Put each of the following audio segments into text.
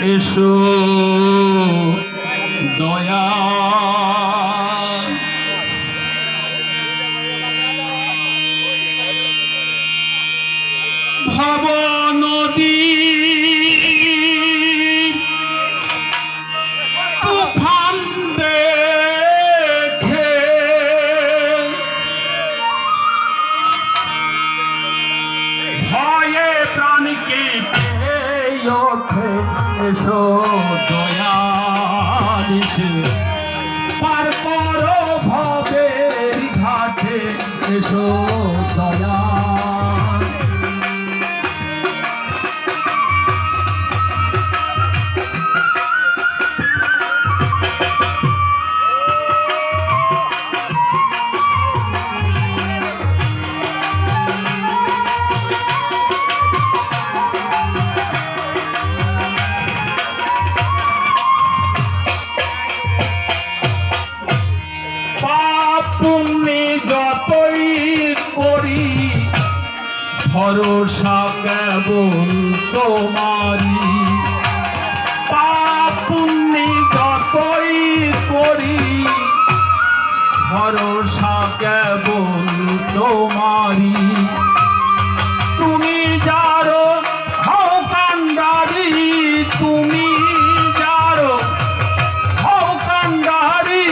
এসো দয়া ভব নদী তুফান দেখে ভয়ে প্রাণ কেঁপে ওঠে এসো দয়া দিশে পার করো ভবের ঘাটে এসো দয়া পুণ্যে যতই করি ভরসা কেবল তোমারি পাপ পুণ্যে যতই করি ভরসা কেবল তোমারি তুমি যারো হও কান্ডারি তুমি যারো হও কান্ডারি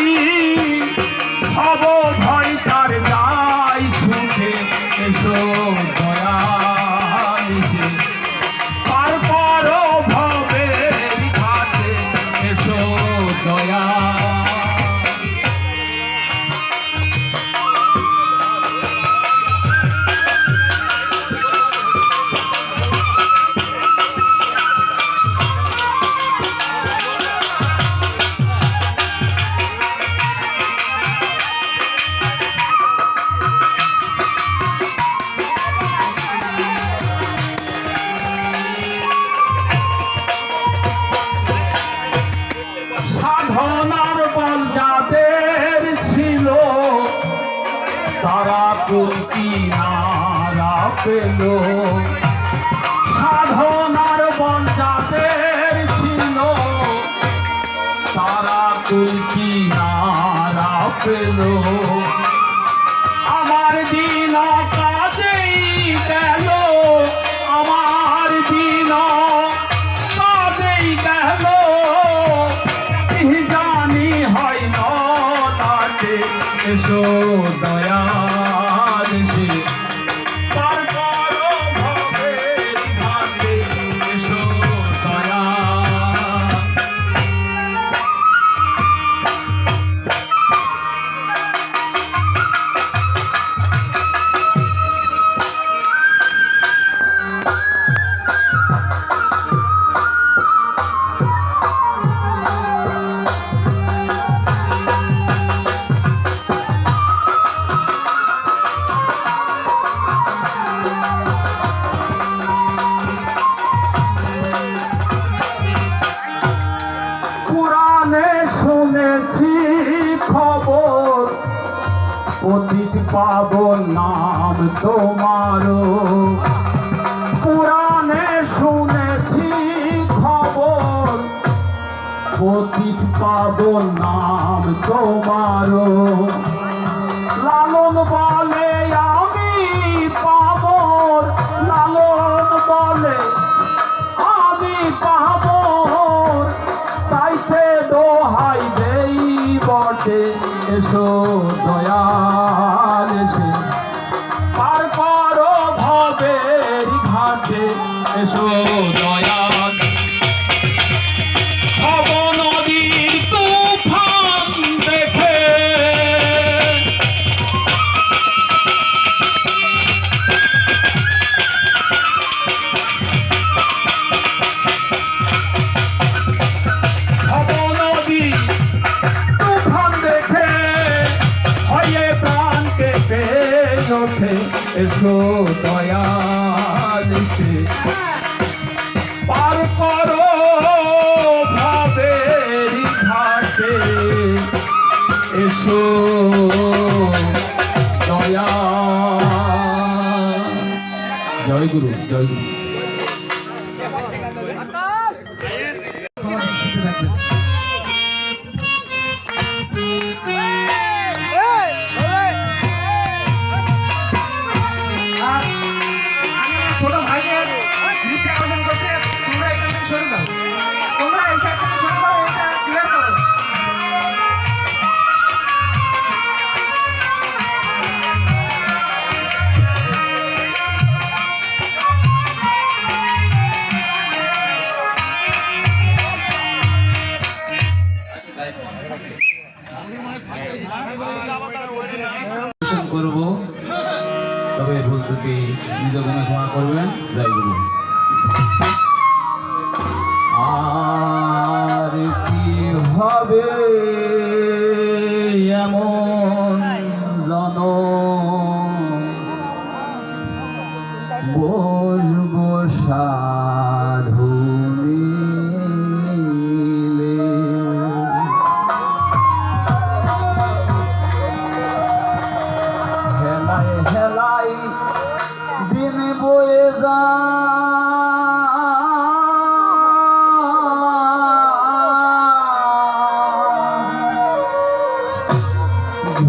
ভব ভয় তার যাই সুখে এসো দয়া দিশে পার করো ভবের ঘাটে এসো দয়া সাধনার বল যাদের ছিল তারা কুলকি নারা পেল সাধনার বল যাদের ছিল তারা কুলকি নারা পেল আমার দিন কাজেই গেল আমার দিন কাজেই গেল জানি হয় নাটে এসো দয়া দিশে পার করো ভবের ঘাটে এসো দয়া শুনেছি খবর পতিত পাবন নাম তোমার পুরাণে শুনেছি খবর পতিত পাবন নাম তোমার লালন বলে আমি পাবন লালন বলে আমি পাবন তাইতে দোহাই দেই বটে এসো দয়াল এসে পার করো ভবের ঘাটে এসো দয়াল ভব নদীর তুফান দেখে ওঠে এসো দয়াল সে পার করো ভবের ঘাটে এসো দয়া। জয় গুরু, জয় গুরু। নিজ গানে সময় করবেন। জয় গুরু। আর কি হবে এমন জনম বসবো সাধু মিলে। হেলায় হেলায় দিন বয়ে যা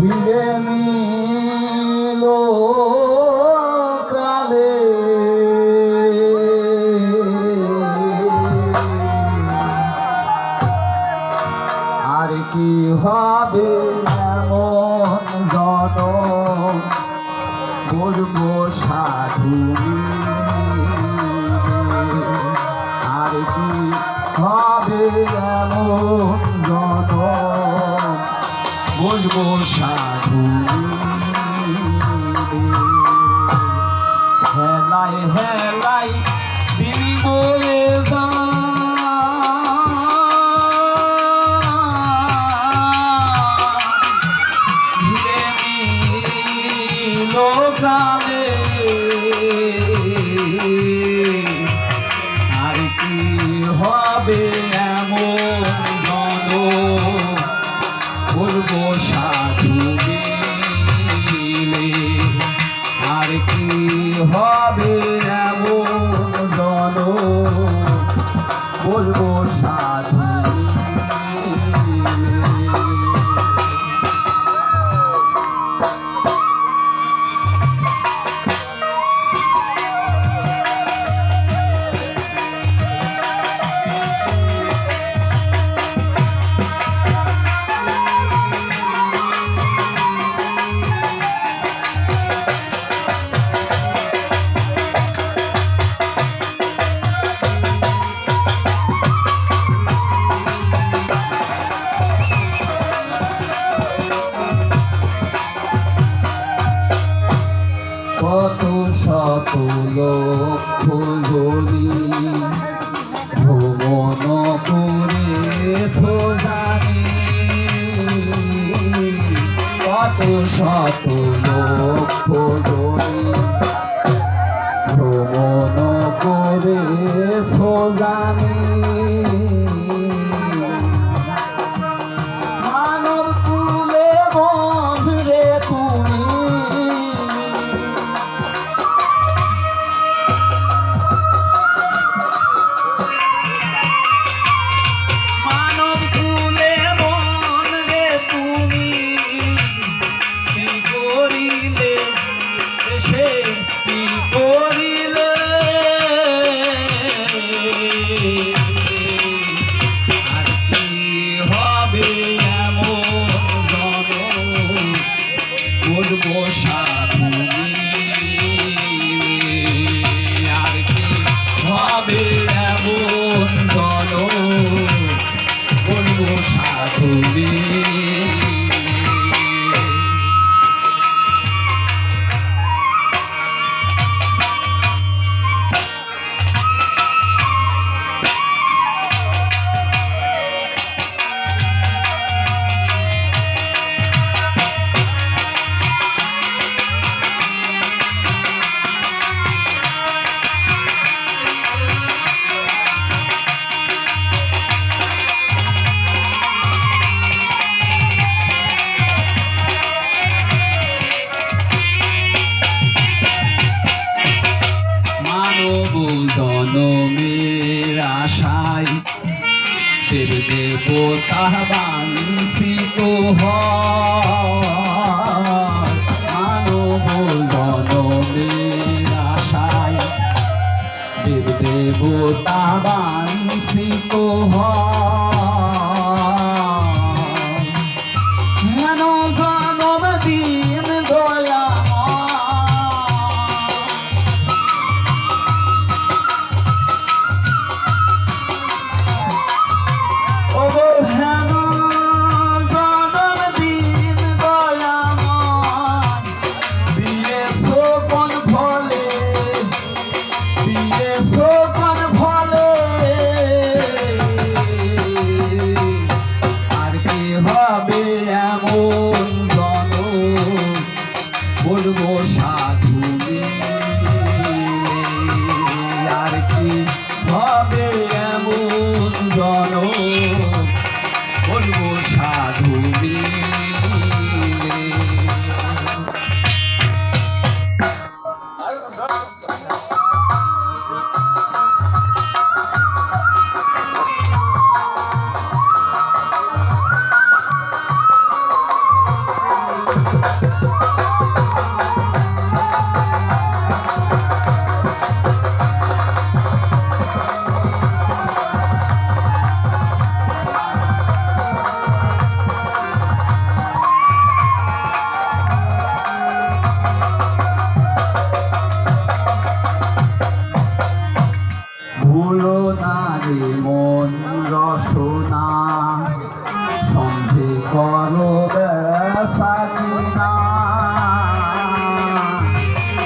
ঘিরে নিল কালে আর কি হবে এমন জনম বলবো সাধু আর কি হবে এমন জনম বসবো সাধু হেলায় হেলায় দিন বয়ে যা ঘিরে নিল কালে আর কি হবে এমন জনম বলবো সাধু মিলে আর কি হবে এমন জনম বলবো সাধু মিলে। কত শত লক্ষ জনি ভ্রমণ করে সোজানি কত শত লক্ষ জনি ভ্রমণ করে সোজানি মানব কুলে বন্ধুরে তুমি বলবো সাধু আর কি হবে এমন জনম বলবো সাধু জনমের আশায় দেব দেবতা বাঞ্ছিত মানব জনমের আশায় দেব দেবতা বাঞ্ছিত হেন জনম দিন দয়া ফলে জন বলবো সাধু মিলে। ভুলো না রে মন রসনা, সন্ধে করো বেসা কিনা।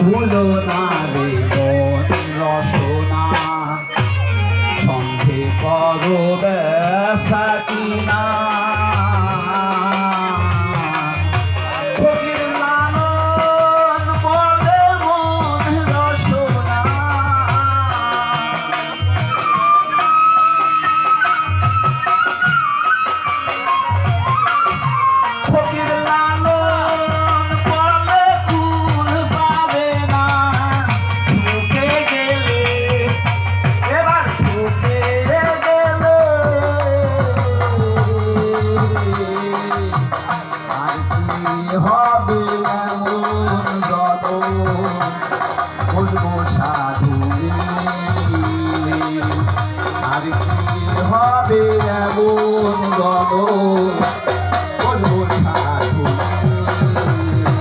ভুলো না রে মন রসনা, সন্ধে করো বেসা কিনা। ফকির লালন বলে মন রসনা, ফকির লালন বলে কুল পাবে না। ঢুকে গেলে এবার ঢুকে গেলে আর কি হবে এমন যত বলবো সাধু মিলে। আর কি হবে এমন যত বলবো সাধু মিলে।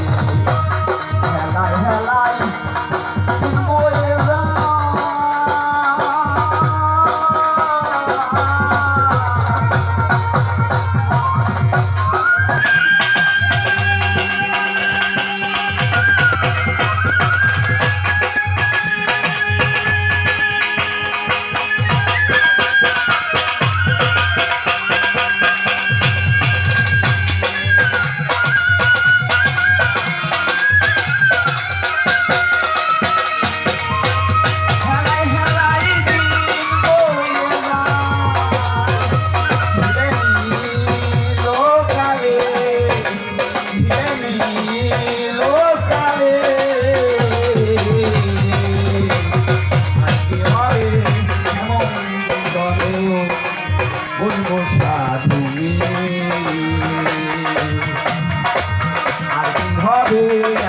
হেলায় হেলায় বয়ে যা বলবো সাধু মিলে। আর কি হবে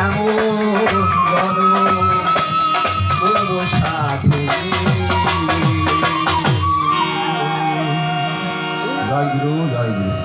এমন জন বলবো সাধু মিলে। জয় গুরু, জয় গুরু।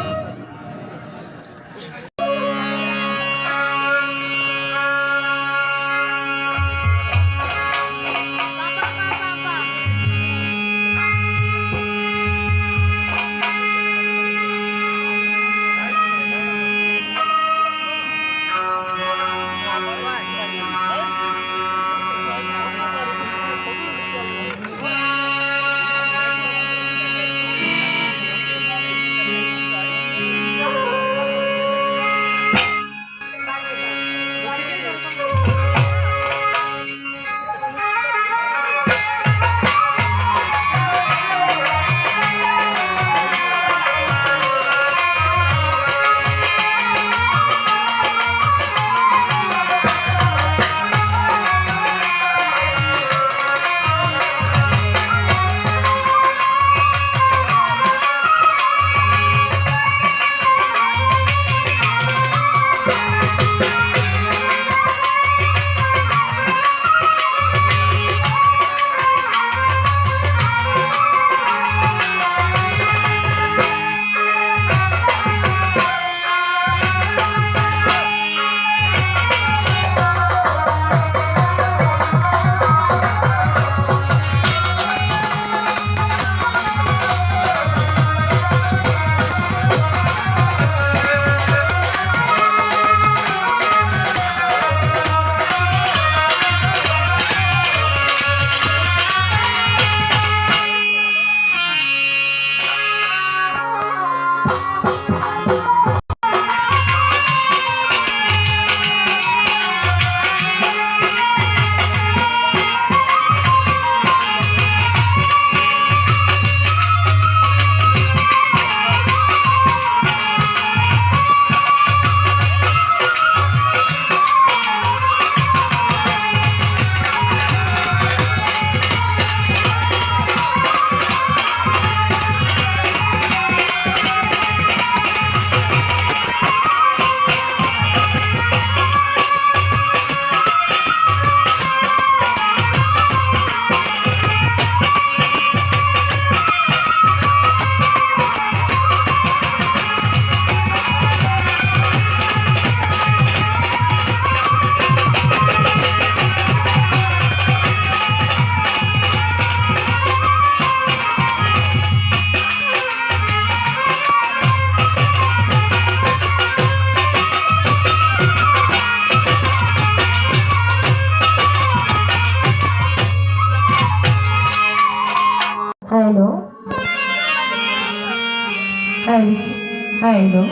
হ্যাঁ লুচি, হ্যালো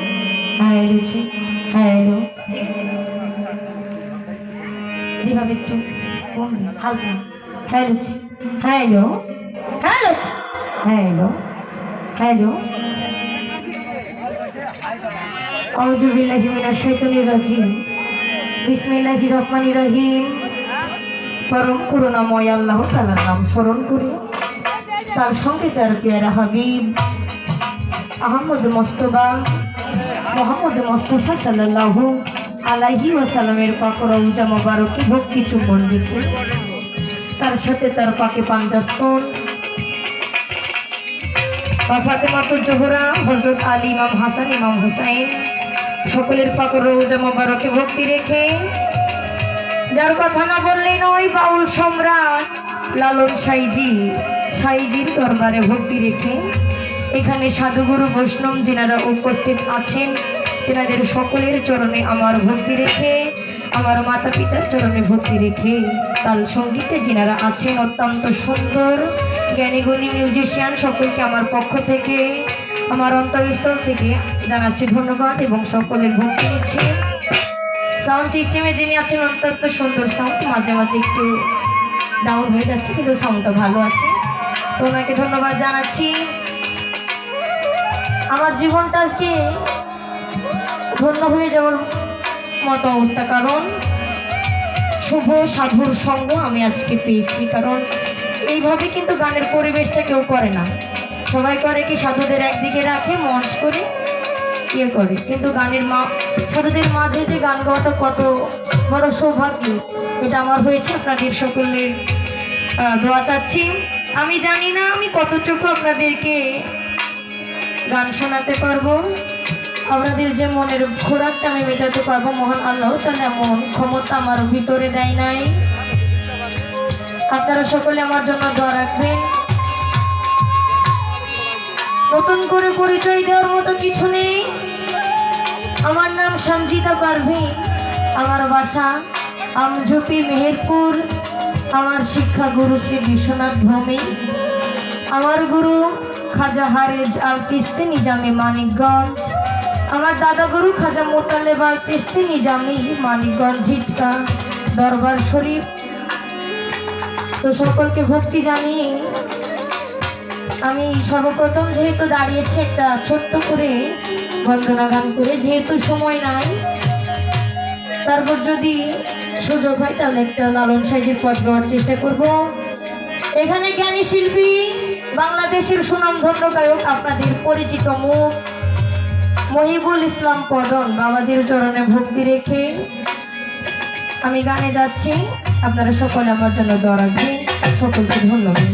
হ্যাঁ লুচি, হ্যালো। ঠিক আছে, এইভাবে একটু কমবে হালকা। হ্যাঁ লুচি, হ্যালো হ্যাঁ লুচি, হ্যালো হ্যালো। আউযু বিল্লাহি মিনাশ শাইতানির রাজিম। বিসমিল্লাহির রহমানির রহিম। পরম করুণাময় আল্লাহ তাআলার নাম স্মরণ করে তার সঙ্গে তার পেয়ারা হাবিব আহমদ মোস্তফা মোহাম্মদ মোস্তফা সাল্লাল্লাহু আলাইহি ওয়াসাল্লামের পাক রওজা মোবারকে ভক্তি চুম্বন রেখে তার সাথে তার পাকে পাঞ্জাস্তন ফাতেমাতুজ জোহরা হযরত আলী ইমাম হাসান ইমাম হুসাইন সকলের পাক রওজা মোবারকে ভক্তি রেখে যার কথা না বললেই নয় বাউল সম্রাট লালন সাইজির দরবারে ভক্তি রেখে এখানে সাধুগুরু বৈষ্ণব যিনারা উপস্থিত আছেন তেনাদের সকলের চরণে আমার ভক্তি রেখে আমার মাতা পিতার চরণে ভক্তি রেখে তাল সঙ্গীতে যিনারা আছেন অত্যন্ত সুন্দর জ্ঞানীগুণী মিউজিশিয়ান সকলকে আমার পক্ষ থেকে আমার অন্তরস্থল থেকে জানাচ্ছি ধন্যবাদ এবং সকলের ভক্তি নিচ্ছি। সাউন্ড সিস্টেমে যিনি আছেন অত্যন্ত সুন্দর সাউন্ড, মাঝে মাঝে একটু ডাউন হয়ে যাচ্ছে কিন্তু সাউন্ডটা ভালো আছে, তো ওনাকে ধন্যবাদ জানাচ্ছি। আমার জীবনটা আজকে ধন্য হয়ে যাওয়ার মতো অবস্থা, কারণ শুভ সাধুর সঙ্গ আমি আজকে পেয়েছি। কারণ এইভাবে কিন্তু গানের পরিবেশটা কেউ করে না, সবাই করে কি সাধুদের একদিকে রাখে মঞ্চ করে ইয়ে করে, কিন্তু সাধুদের মাঝে যে গান গাওয়াটা কত বড় সৌভাগ্য, এটা আমার হয়েছে। আপনাদের সকলের দোয়া চাচ্ছি। আমি জানি না আমি কতটুকু আপনাদেরকে গান শোনাতে পারবো, আপনাদের যে মনের খোরাকটা আমি মেটাতে পারবো মহান আল্লাহ তাআলা এমন ক্ষমতা আমার ভিতরে দেয় নাই। আপনারা সকলে আমার জন্য দোয়া রাখবেন। নতুন করে পরিচয় দেওয়ার মতো কিছু নেই। আমার নাম সঞ্জিতা পারভীন, আমার বাসা আমঝুপি মেহেরপুর, আমার শিক্ষা গুরু শ্রী বিশ্বনাথ ভৌমিক, আমার গুরু খাজা হারেজ আল চিস্তি নিজামী মানিকগঞ্জ, আমার দাদা গুরু খাজা মোতালেব আল চিস্তি নিজামী মানিকগঞ্জ ঝিটকা দরবার শরীফ। তো সকলকে ভক্তি জানিয়ে আমি সর্বপ্রথম যেহেতু দাঁড়িয়েছি একটা ছোট্ট করে বন্দনা গান করে, যেহেতু সময় নাই, তারপর যদি সুযোগ হয় তাহলে একটা লালন সাইজের পদ গাওয়ার চেষ্টা করব। এখানে জ্ঞানী শিল্পী বাংলাদেশের সুনামধন্য গায়ক আপনাদের পরিচিত মুখ মহিবুল ইসলাম পদন বাবাজির চরণে ভক্তি রেখে আমি গানে যাচ্ছি। আপনারা সকলে আমার জন্য দোয়া রাখবেন। সকলকে ধন্যবাদ।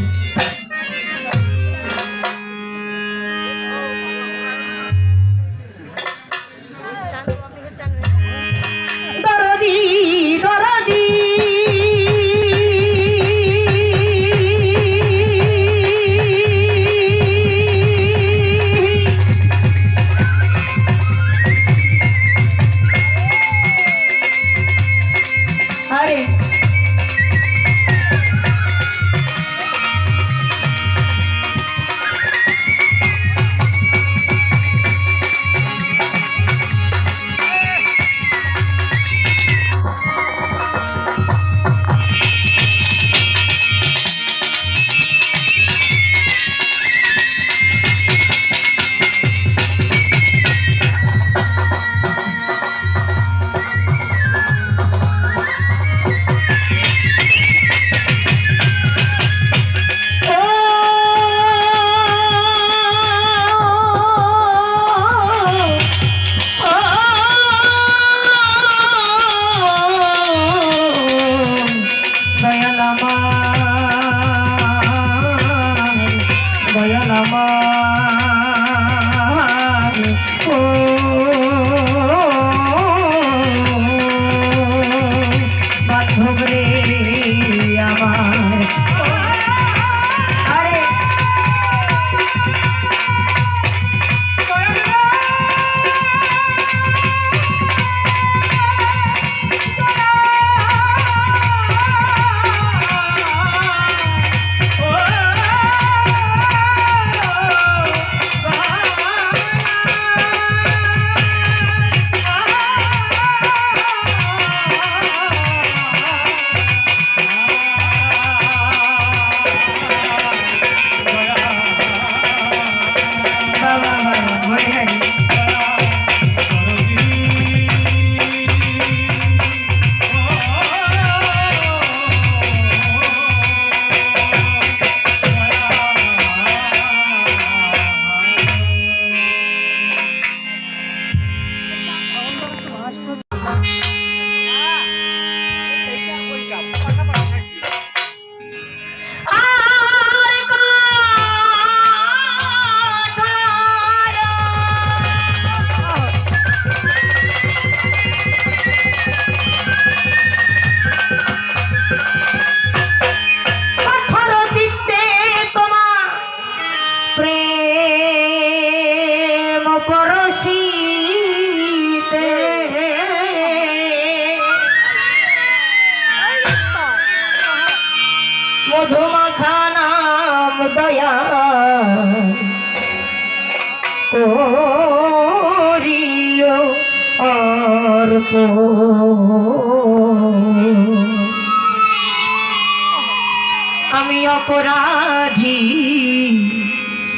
আমি অপরাধী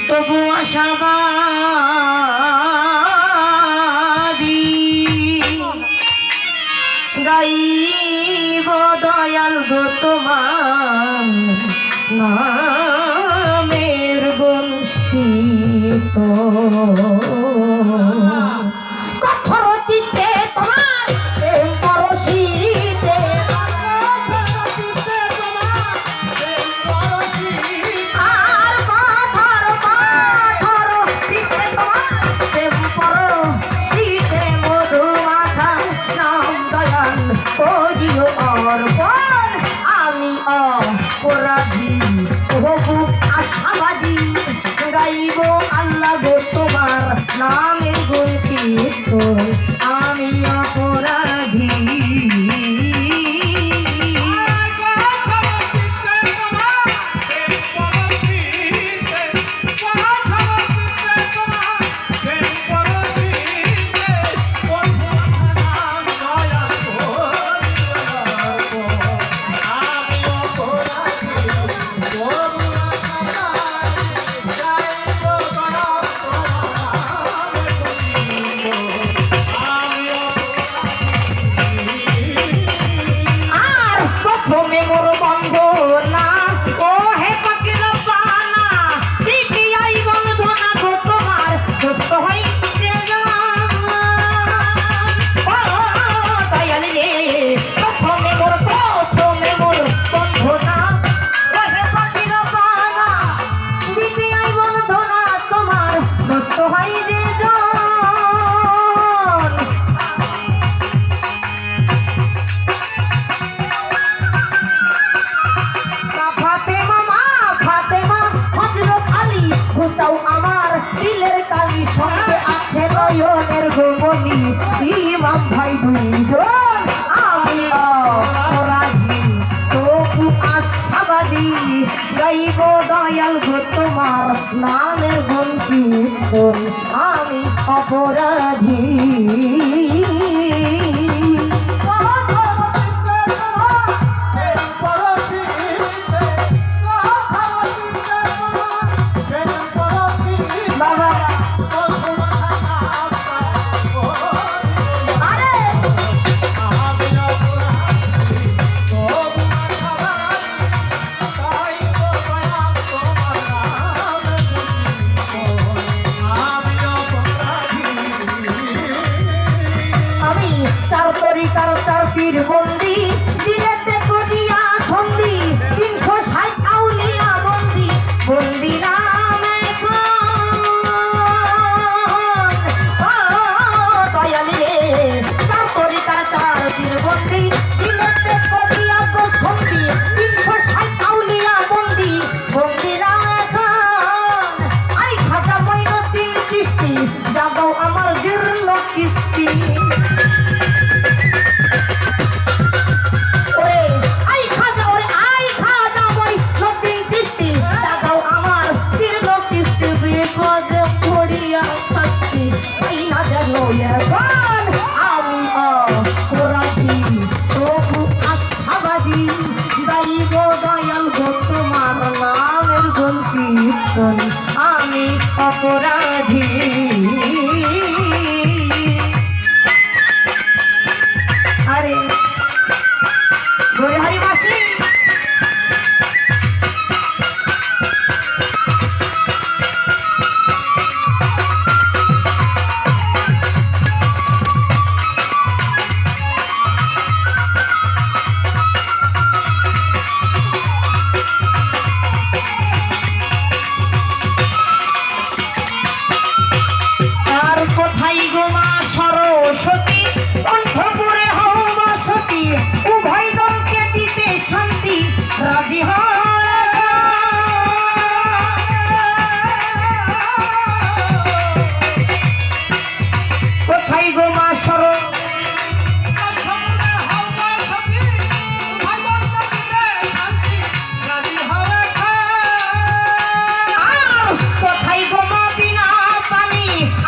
তবু আশাবাদী গাইব দয়াল গো তোমার নামের গুণ কঠোর চিত্তে তোমার প্রেম পরশিতে আর কঠোর চিত্তে তোমার প্রেম পরশিতে মধু মাখা নাম দয়াল করিও অর্পণ আমি অপরাধী বহু আশাবাদী গাইব আল্লাহ গো তোমার নামের গুণ কীর্তন আমি অপরাধী আমার দিলের কালি সঙ্গে আছে নয়নের গোমনি ইমাম ভাই দুইজন আমি অপরাধী তবু আশাবাদী গাইব দয়াল গো তোমার নামের গুণ কীর্তন আমি অপরাধী বন্দি দিলেতে করিয়া সন্ধি 360 আউলিয়া বন্দি বন্দি নামে দয়ালে তার তরিকার 4 পীর বন্দি দিলেতে করিয়া সন্ধি 360 আউলিয়া বন্দি বন্দি নামে আই খাজা মঈনুদ্দিন চিশতি জাগাও আমার জীর্ণ কিস্তি আমি অপরাধী তবু আশাবাদী গাইব দয়াল গো তোমার নামের গুণ কীর্তন আমি অপরাধী আরে হরিবাসী সরস্বতী কণ্ঠপুরে হও বসতি উভয় দলকে দিতে শান্তি রাজি কোথায় গো মা সর কোথায় গো মা বিনা পানি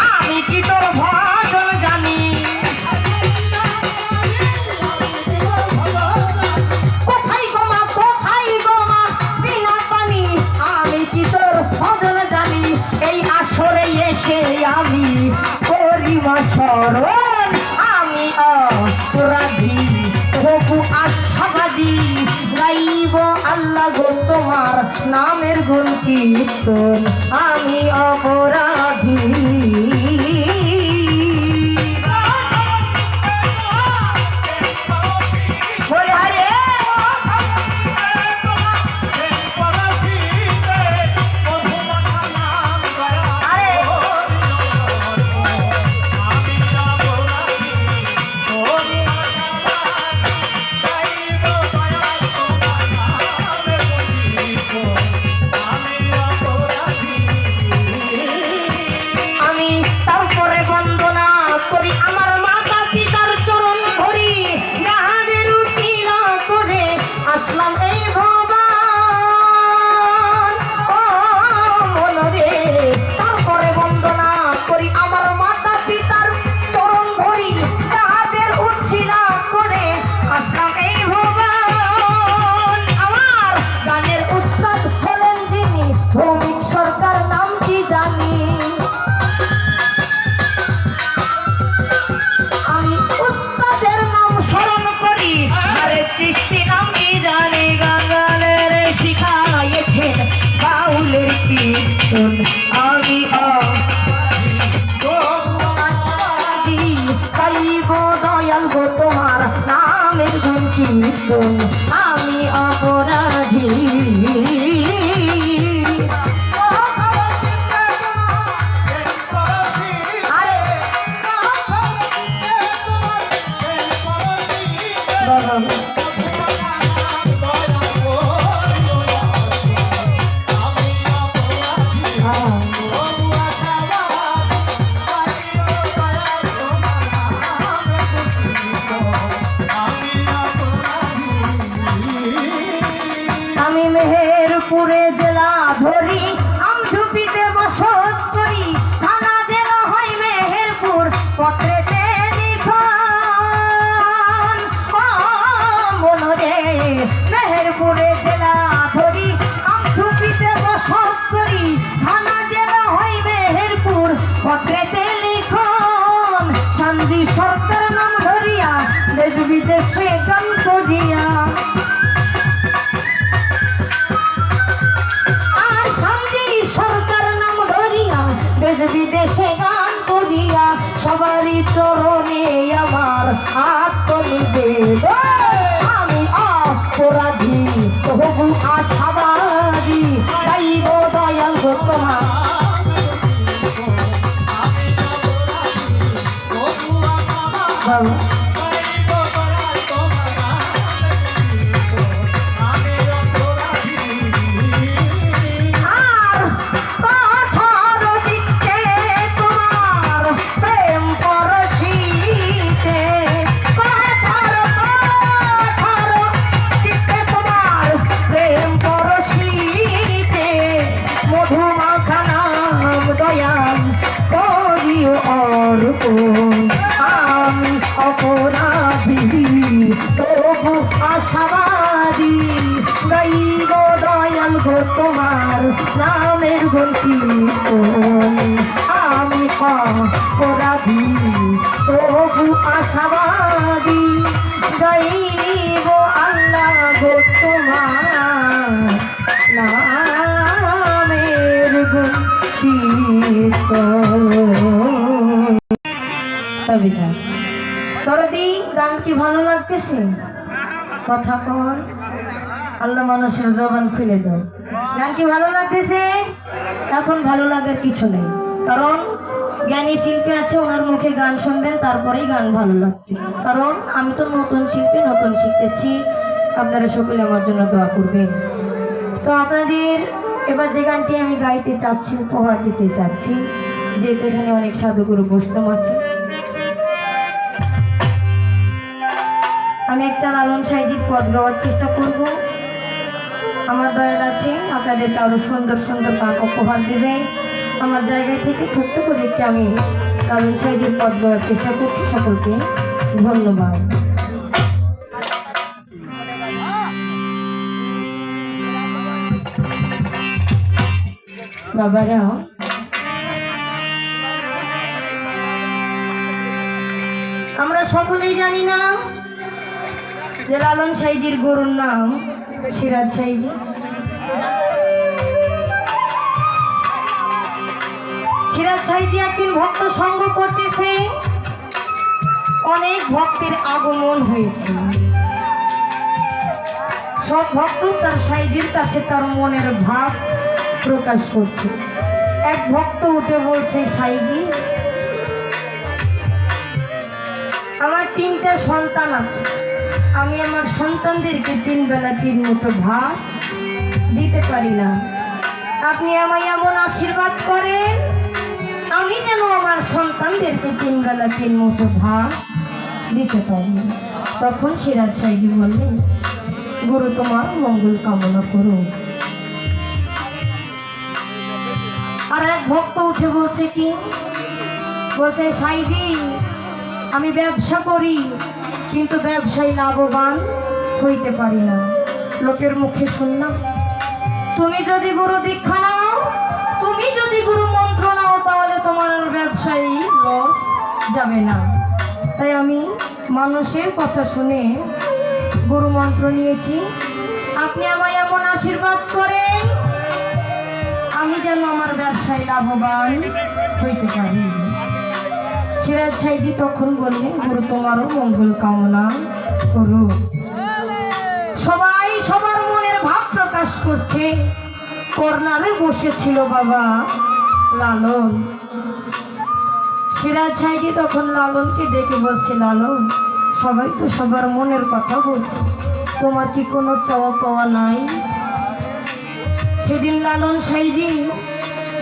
আমি কি তোর ভজন জানি আসরে এসে আমি করিব স্মরণ, আমি অপরাধী তবু আশাবাদী, গাইব আল্লাহ গো তোমার নামের গুণ কীর্তন, আমি অপরাধী। বলে হারে আরে আমি তারপরে বন্দনা করি আমার মাতা পিতার চরণ ধরি, যাহাদের উছিলা করে আসলাম এই ভবান। ও মনরে তারপরে বন্দনা করি আমার মাতা পিতার চরণ ধরি, যাহাদের উছিলা করে আসলাম এই ভবান। আমার গানের উস্তাদ হলেন যিনি ভৌমিক সরকার, নাম কি জানি আমি উস্তাদের নাম স্মরণ করি, আরে চিস্তি নাম কি জানি, গানের শিখাইছেন বাউলের কীর্তন, আমি আশাবাদী, গাইব দয়াল গো তোমার নামের গুণ কীর্তন, আমি অপরাধী। আরে বাবা আমি মেহেরপুরে জেলা ধরি, আমঝুপিতে বসত করি, থানা জেলা হয় মেহেরপুর, পত্রেতে লিখন। মনরে মেহেরপুরে জেলা ধরি, আমঝুপিতে বসত করি, থানা জেলা হয় মেহেরপুর, পত্রেতে লিখন। শান্তি সরকার নাম ধরিয়া দেশ বিদেশে গান করিয়া, আর শান্তি সরকার নাম ধরিয়া দেশ বিদেশে গান করিয়া, সবারই চরণে আমার আত্মনিবেদন, আমি অপরাধী তবু আশাবাদী, গাইব দয়াল গো তোমার বাবা। আর পাথর দিতে তোমার প্রেম পরশিতে, পাথর দিতে তোমার প্রেম পরশিতে, মধুমাখা নাম দয়াল করিও অর্পণ, আমি অপরাধী তবু আশাবাদী, গাইব দয়াল গো তোমার নামের গুণ কীর্তন, আমি অপরাধী তবু আশাবাদী, গাইব আল্লাহ গো তোমার নামের গুণ কীর্তন। তবে যাক দরদি, গান কি ভালো লাগতেছে? কথা কর, আল্লাহ মানুষের জবান খুলে দাও। গান কি ভালো লাগতেছে? এখন ভালো লাগার কিছু নেই, কারণ জ্ঞানী শিল্পী আছে, ওনার মুখে গান শুনবেন, তারপরেই গান ভালো লাগবে। কারণ আমি তো নতুন শিল্পী, নতুন শিখতেছি, আপনারা সকলে আমার জন্য দোয়া করবেন। তো আপনাদের এবার যে গানটি আমি গাইতে চাচ্ছি, উপহার দিতে চাচ্ছি, যেহেতু এখানে অনেক সাধুগুরু বৈষ্ণব আছে, আমি একটা লালন সাইজির পদ গাওয়ার চেষ্টা করব। আমার দয়াল আছে, আপনাদেরকে আরো সুন্দর সুন্দর গান উপহার দেবে। আমার জায়গা থেকে ছোট্ট করে একটি আমি লালন সাইজির পদ গাওয়ার চেষ্টা করছি। সকলকে ধন্যবাদ। বাবারা আমরা সকলেই জানি না যে লালন সাইজির গরুর নাম সিরাজ সাইজি। সিরাজ সাইজি একদিন ভক্ত সঙ্গ করতেছে, অনেক ভক্তের আগমন হয়েছে। সব ভক্ত তার সাইজির কাছে তার মনের ভাব প্রকাশ করছে। এক ভক্ত উঠে বলছে, সাইজি আমার 3টা সন্তান আছে, আমি আমার সন্তানদেরকে 3 বেলা 3 মুঠো ভাত দিতে পারি না। আপনি আমায় এমন আশীর্বাদ করেন আমি যেন আমার সন্তানদেরকে 3 বেলা 3 মুঠো ভাত দিতে পারি। তখন সিরাজ সাইজি বললেন, গুরু তোমার মঙ্গল কামনা করো। আর এক ভক্ত উঠে বলছে কি, বলছে সাইজি আমি ব্যবসা করি কিন্তু ব্যবসায় লাভবান হইতে পারি না। লোকের মুখে শুনলাম তুমি যদি গুরু দীক্ষা নাও, তুমি যদি গুরু মন্ত্র নাও, তাহলে তোমার আর ব্যবসায়ী লস যাবে না। তাই আমি মানুষের কথা শুনে গুরু মন্ত্র নিয়েছি। আপনি আমায় এমন আশীর্বাদ করেন আমি যেন আমার ব্যবসায় লাভবান হইতে পারি। সিরাজ সাইজি তখন বললেন, গুরু তোমারও মঙ্গল কামনা করো। সবাই সবার মনের ভাব প্রকাশ করছে। কর্নারে বসেছিল বাবা লালন। সিরাজ সাইজি তখন লালনকে ডেকে বলছে, লালন সবাই তো সবার মনের কথা বলছে, তোমার কি কোনো চাওয়া পাওয়া নাই? সেদিন লালন সাইজি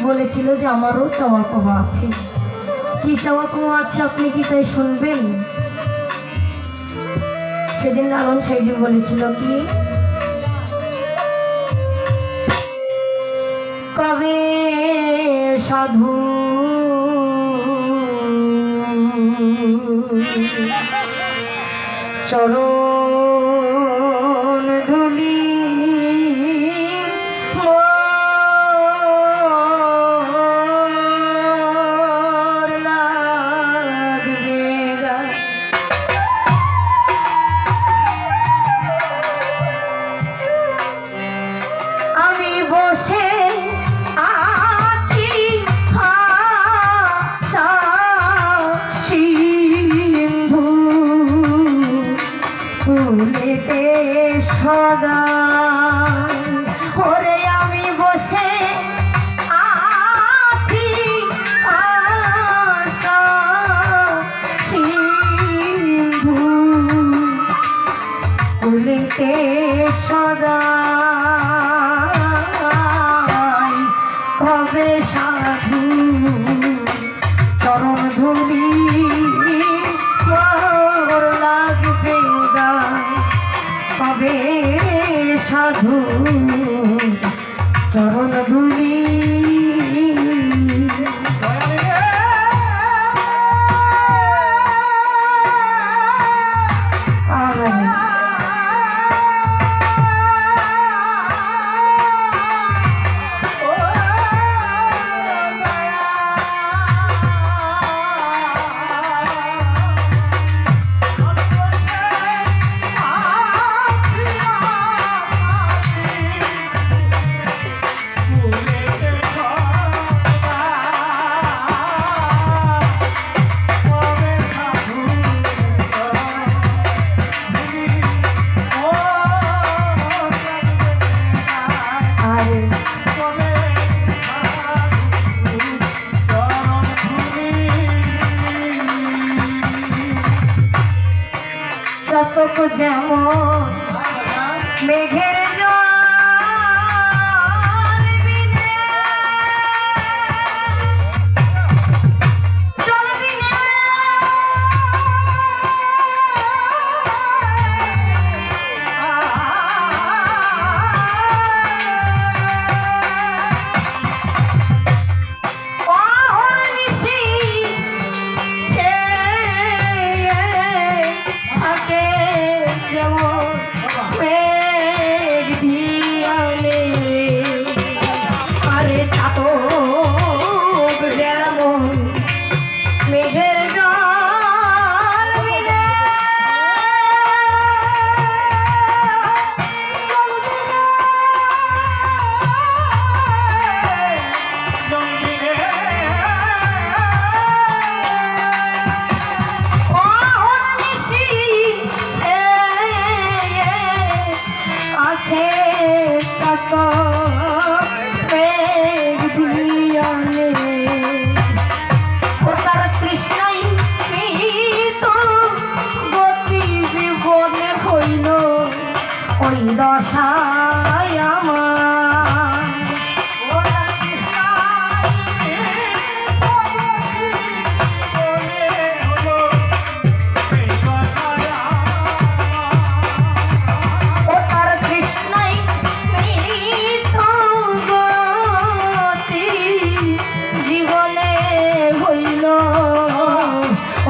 বলেছিল যে আমারও চাওয়া পাওয়া আছে। কি চাওয়া পাওয়া আছে আপনি কি তাই শুনবেন? সেদিন লালন সাইজি বলেছিল কি, কবে সাধু চরণ ধুলি সদা ওরে আমি বসে আছি আশা সিন্ধু কুলিতে সদা কবে সাধু চরণ ধুলি লাগবে কবে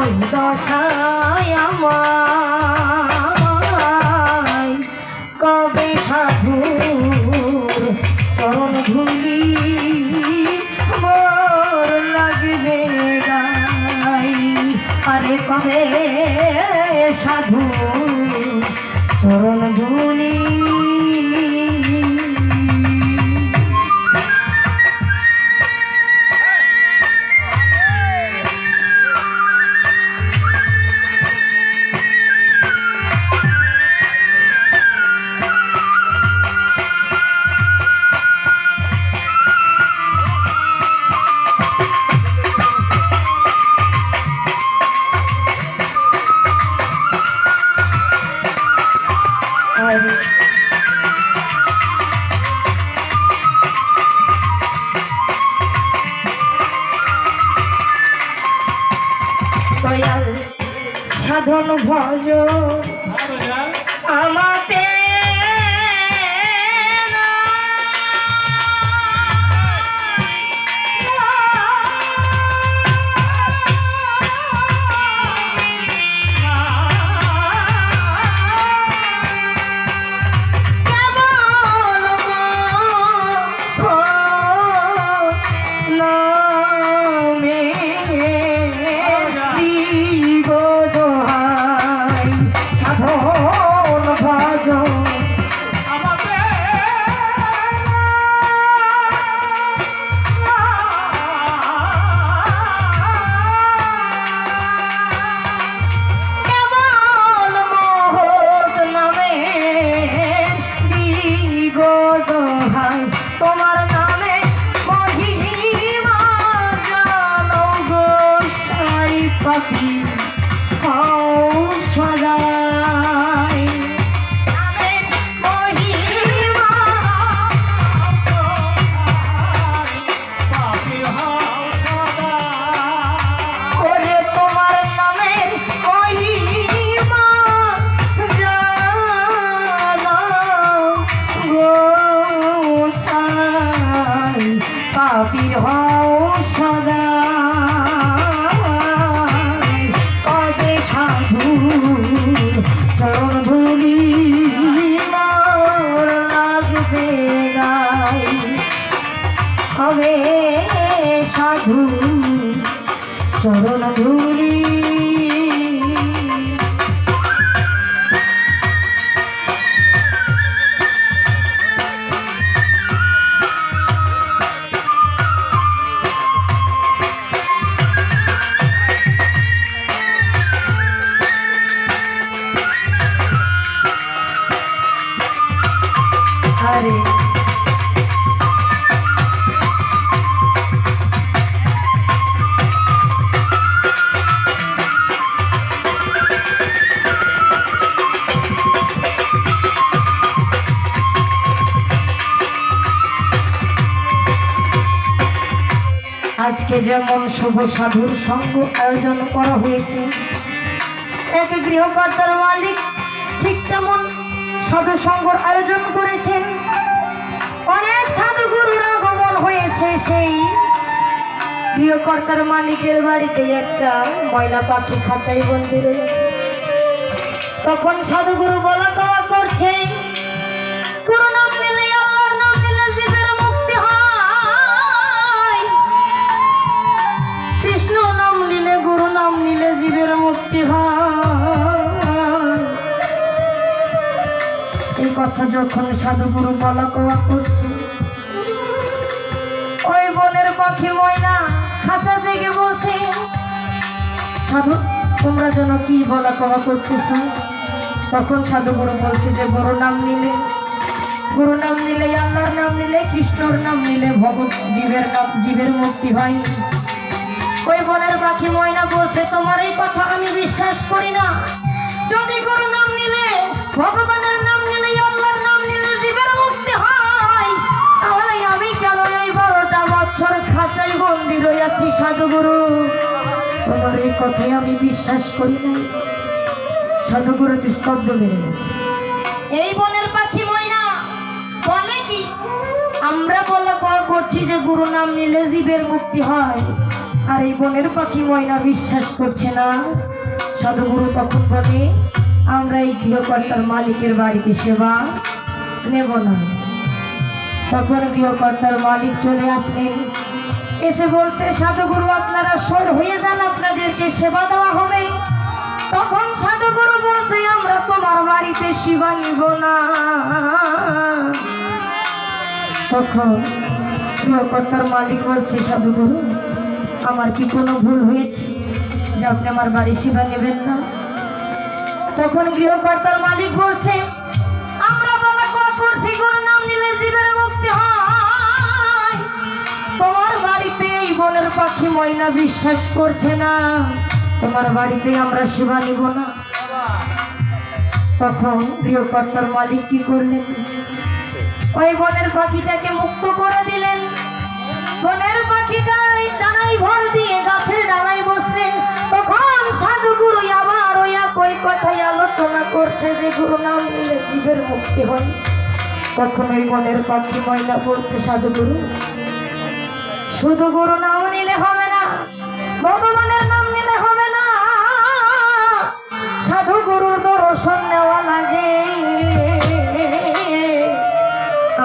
এই দশায় আমায় কবে সাধুর চরণ ধুলি মোর লাগবে গাই আরে কবে সাধু চরণ ধুলি দয়াল সাধন ভজ আমাতে তোমার নামে মহিমা জানো গো সাই পাখি হও সদাই নামে মহিমা ওরে তোমার নামে মহিমা জানো গো পাপি হও সদা কবে সাধু চরণ ধুলি মোর লাগবে গাই কবে সাধু চরণ ধুলি আরে আজকে যেমন শুভ সাধুর সঙ্গ আয়োজন করা হয়েছে এক গৃহকর্তার মালিক ঠিক তেমন সাধু সঙ্গর আয়োজন করেছেন অনেক সাধু গুরুর আগমন হয়েছে সেই গৃহকর্তার মালিকের বাড়িতে একটা ময়না পাখি খাঁচাই বন্দি রয়েছে তখন সাধুগুরু বলা কওয়া করছে গুরু নাম নিলে আল্লাহর নাম নিলে জীবের মুক্তি হয় কৃষ্ণ নাম নিলে গুরু নাম নিলে জীবের মুক্তি হয় এই কথা যখন সাধুগুরু বলা কওয়া করছে ওই বনের পাখি ময়না খাঁচা থেকে বলছে সাধু তোমরা যেন কি বলা কওয়া করতেছ তখন সাধুগুরু বলছে যে গুরু নাম নিলে আল্লাহর নাম নিলে কৃষ্ণর নাম নিলে ভগৎ জীবের মুক্তি হয় ওই বনের পাখি ময়না বলছে তোমার এই কথা আমি বিশ্বাস করি না যদি গুরু নাম নিলে ভগবানের নাম নিলে আল্লাহর নাম নিলে জীবের মুক্তি হয় তাহলে আমি কেন এই 12টা বছর খাঁচাই বন্দি রয়েছি সাধুগুরু তোমার এই কথাই আমি বিশ্বাস করি নাই সাধুগুরু স্তব্ধ মেরে গেছে এই বনের পাখি ময়না বলে কি আমরা বলা করছি যে গুরু নাম নিলে জীবের মুক্তি হয় আর এই বনের পাখি ময়না বিশ্বাস করছে না। সাধুগুরু তখন বলে, আমরা এই গৃহকর্তার মালিকের বাড়িতে সেবা নেব না। তখন গৃহকর্তার মালিক চলে আসলেন, এসে বলছে, সাধুগুরু আপনারা সর হয়ে যান, আপনাদেরকে সেবা দেওয়া হবে। তখন সাধুগুরু বলছে, আমরা তোমার বাড়িতে সেবা নিব না। তখন গৃহকর্তার মালিক বলছে, সাধুগুরু আমার কি কোনো ভুল হয়েছে যে আপনি আমার বাড়ি সেবা নেবেন না? তখন গৃহকর্তার মালিক বলছে, আমরা বলা করছি গুরু নাম নিলে জীবের মুক্তি হয়। তোমার বাড়িতে এই বনের পাখি ময়না বিশ্বাস করছে না, তোমার বাড়িতে আমরা সেবা নিব না। তখন গৃহকর্তার মালিক কি করলেন, ওই বনের পাখিটাকে মুক্ত করে দিলেন। বনের পাখিটাই ডানায় ভর দিয়ে গাছের ডালায় বসলেন। তখন সাধুগুরু আবার ওই একই কথাই আলোচনা করছে যে গুরু নাম নিলে জীবের মুক্তি হয়। তখন ওই বনের পাখি ময়না বলছে, সাধুগুরু শুধু গুরু নাম নিলে হবে না, ভগবানের নাম নিলে হবে না, সাধুগুরুর দর্শন নেওয়া লাগে।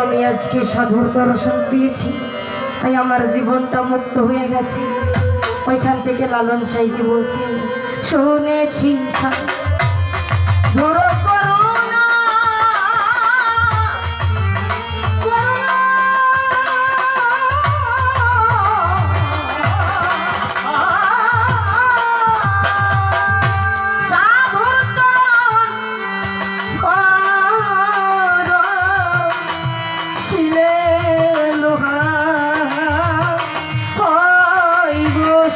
আমি আজকে সাধুর দর্শন পেয়েছি, তাই আমার জীবনটা মুক্ত হয়ে গেছে। ওইখান থেকে লালন সাইজি বলছি, শুনেছি ধরো করুণা, সাধুর চরণ শিলে লোহা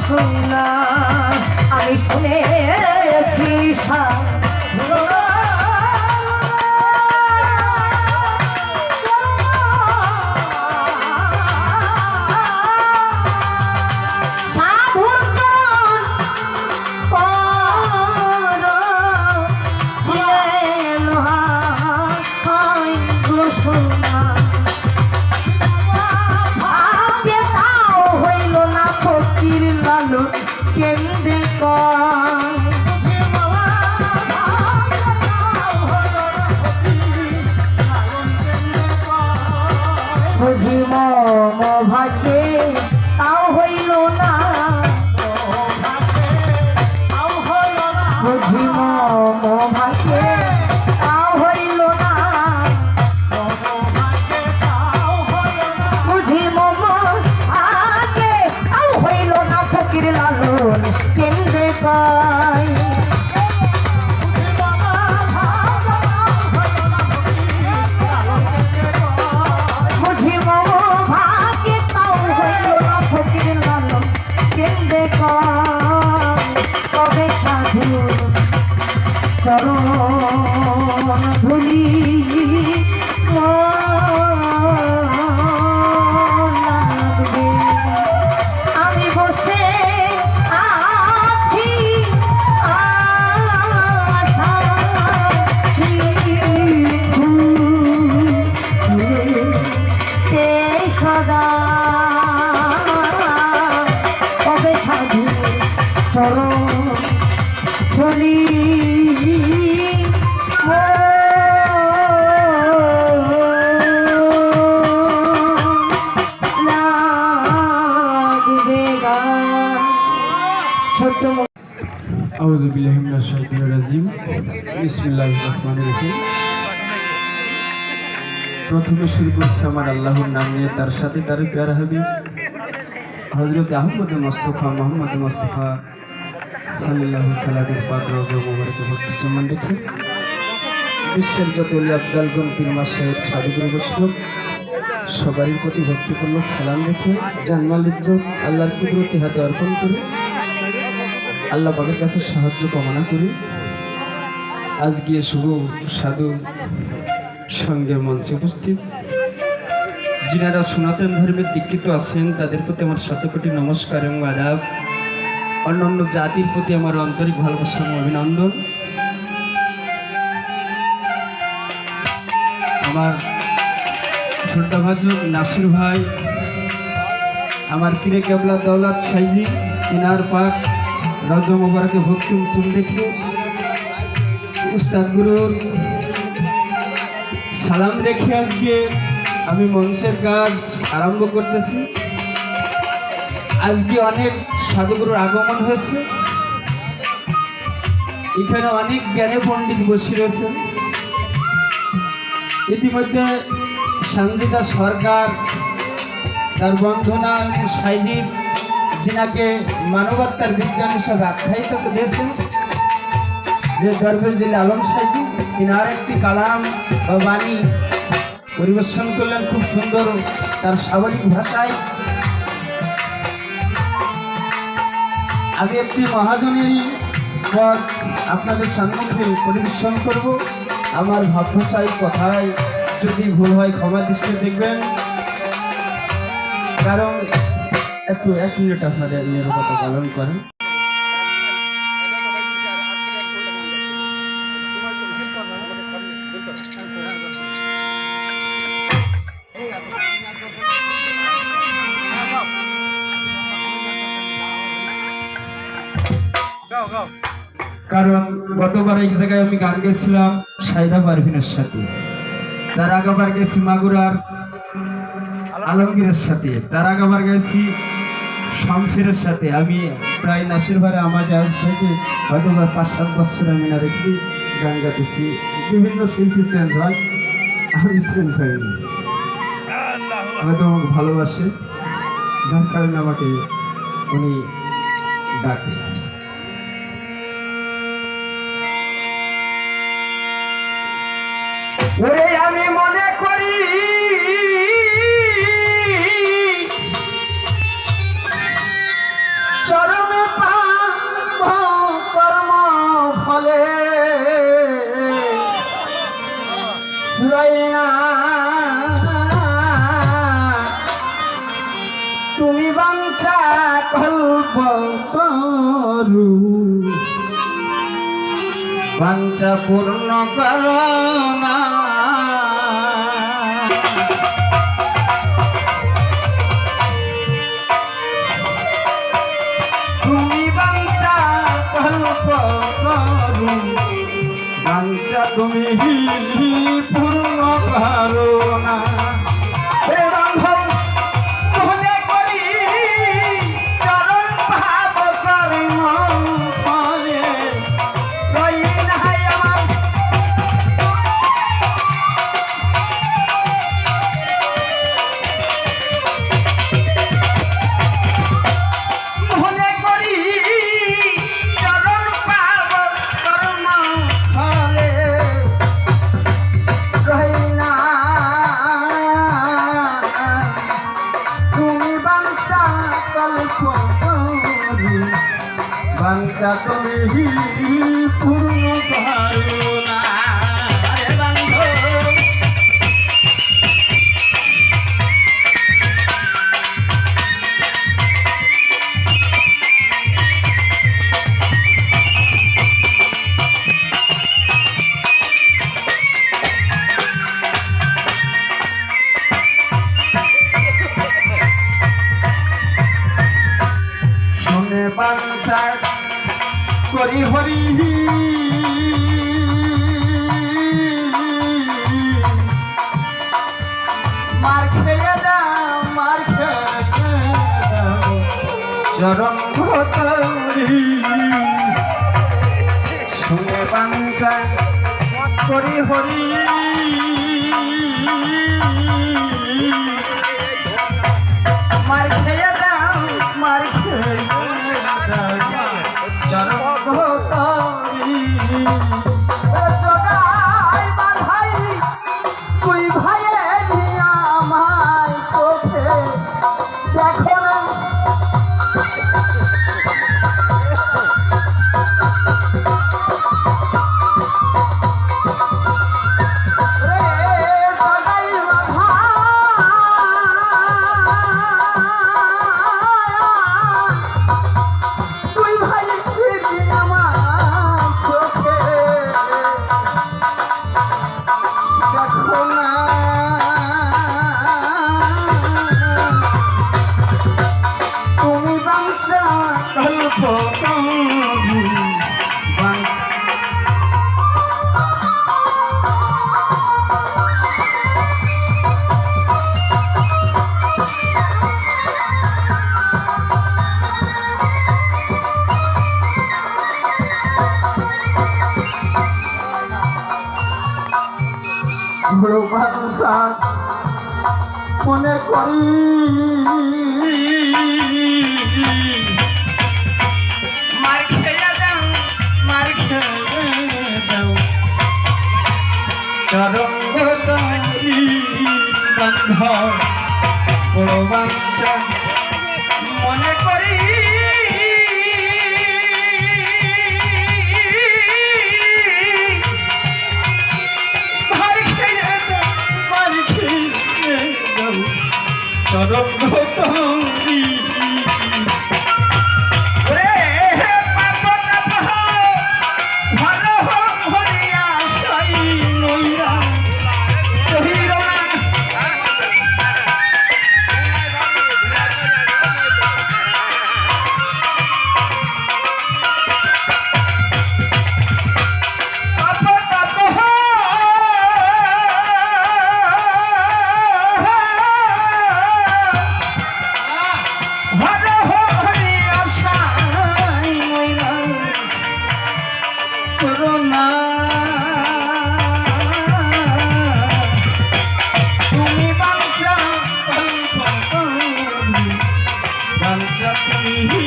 শুনলা। আমি শুনেছি সাধুর চরণ শিলে লোহা শুনলা। ফকির লালু কেন্দ্রে বুঝি মম ভাগ্যে তাও হইল না, বুঝি মম ভাগ্যে তাও হইল না, বুঝি মম আগে তাও হইল না। ফকির লালন কেন্দ্রে পাই বুঝি মম ভাগ্যে তাও হইল না। ফকির লালন কেন্দ্রে পাই তবে সাধু চরণ ধুলি আমি বসে আছি সদা কবে সাধু চরণ ধুলি ছোট্ট আউযু বিল্লাহি মিনাশ শাইতানির রাজিম। বিসমিল্লাহির রহমানির রহিম। প্রথমে শুরু করছি আমার আল্লাহর নাম নিয়ে, তার সাথে তার প্যারা হাবিব হযরত আহমদ মুস্তাফা মোহাম্মদ মুস্তাফা সাল্লাল্লাহু সাল্লামের পাক রওজা মুবারকে ভক্তি সম্মান রেখে বিশ্বের যত ওলি আফজালগণ পীর মাশায়েখ সাধুগুরু বৈষ্ণব সবারই প্রতি ভক্তিপূর্ণ সালাম রেখে জানমাল ইজ্জত আল্লাহর কুদরতি হাতে অর্পণ করে আল্লাহ পাকের কাছে সাহায্য কামনা করি। আজকে শুভ সাধু সঙ্গের মঞ্চে উপস্থিত যিনারা সনাতন ধর্মের দীক্ষিত আছেন তাদের প্রতি আমার শতকোটি নমস্কার এবং আদাব। অন্যান্য জাতির প্রতি আমার আন্তরিক ভালোবাসা এবং অভিনন্দন। আমার শ্রদ্ধাভাজন নাসির ভাই আমার পীরে কেবলা দৌলত সাইজি তিনার পাক রওজা মোবারকে ভক্তি তুম দেখে উস্তাদ গুরুর সালাম রেখে আজকে আমি মঞ্চের কাজ আরম্ভ করতেছি। আজকে অনেক সাধুগুরুর আগমন হয়েছে, এখানে অনেক জ্ঞানী পণ্ডিত বসে রয়েছেন। ইতিমধ্যে সঞ্জিতা সরকার তার বন্ধনা সাইজিদ যিনাকে মানবতার বিজ্ঞান হিসাবে আখ্যায়িত দিয়েছেন, যে দরবেশ জিল আলম সাইজি, তিনার একটি কালাম বা বাণী পরিবেশন করলেন খুব সুন্দর তার স্বাভাবিক ভাষায়। আমি একটি মহাজনী পদ আপনাদের সম্মুখে পরিবেশন করব। আমার ভাবভাষায় কথায় যদি ভুল হয় ক্ষমা দৃষ্টি দেখবেন, কারণ একটু 1 মিনিট আপনাদের নিরবতা পালন করেন। কারণ গতবার এক জায়গায় আমি গান গেছিলাম সাইদা পারভিনের সাথে, তার আগেবার গেছি মাগুরার আলমগীরের সাথে, তার আগেবার গেছি শামসিরের সাথে। আমি প্রায় নাসির ভারে আমার আজ থেকে হয়তো 5-7 বছর আমি না রেখে গান গাইতেছি। বিভিন্ন শিল্পী চেঞ্জ হয়, আমি চেঞ্জ হয়নি, হয়তো আমাকে ভালোবাসে, যার কারণে আমাকে উনি ডাকে। ওরে আমি মনে করি চরণে পাব কর্ম ফলে রই না তুমি বাঞ্ছা কল্প করু, বাঞ্ছা পূর্ণ করো না। তুমি বাঞ্ছা কল্প করু, বাঞ্ছা তুমি পূর্ণ করো না। হে বান্ধব মনে করি চরণ ভাব কর্ম ফলে রই নাই আমার। মনে করি চরণ ভাব কর্ম ফলে রই না তুমি বাঞ্ছা কল্প করু, বাঞ্ছা তুমি পূর্ণ করো না। হে বান্ধব শুনে বাঞ্ছা করি হরি, মার খেয়ে দাও, মার খেয়ে দাও চরণ ভতরি। শুনে বাঞ্ছা করি হরি, মার খেয়ে দাও, মার খেয়ে দাও চরণ ভতরি। জগাই বাধাই তুই ভাইয়ে আমায় চোখে দেখো না। জগাই বাধাই কল্প তরু বাঞ্ছা বড় বাদশা মনে করি মার খেয়ে দাও মার খেয়ে দাও তরঙ্গ তরি বন্ধ বড় বাচ্চা মনে করি তরঙ্গ তরি ভালো হরিয়া সাই নইরা কহির না তুমি বাঞ্ছা বাঞ্ছা তুমি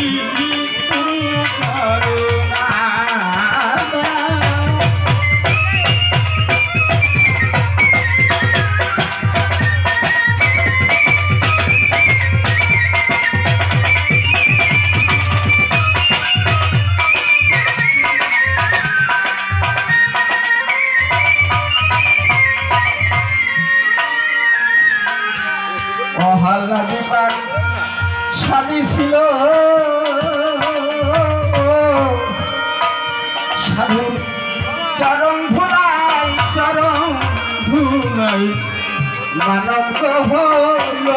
অহাল্লা দিবার স্বামী ছিল সাধু চরণ ভুলাই মানব হল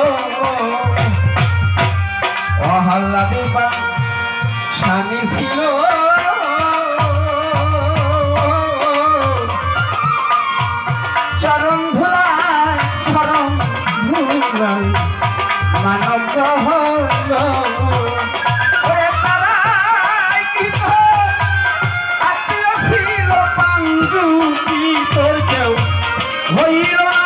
অহাল্লা দিবার স্বামী ছিল চরণ ভুলাই মানব হল ওরে তারাই কি আত্মীয় ছিল পাঙ্গু কি তোর কেউ হইল না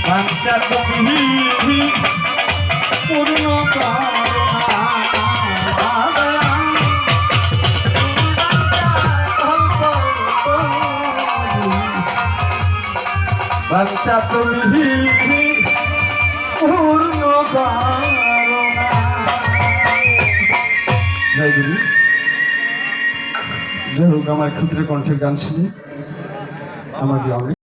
বাঞ্ছা তুমি পূর্ণ বাঞ্ছা তুমি পূর্ণ জয় গুরু। যাই হোক, আমার ক্ষুদ্র কণ্ঠের গান শুনে আমাকে অনেক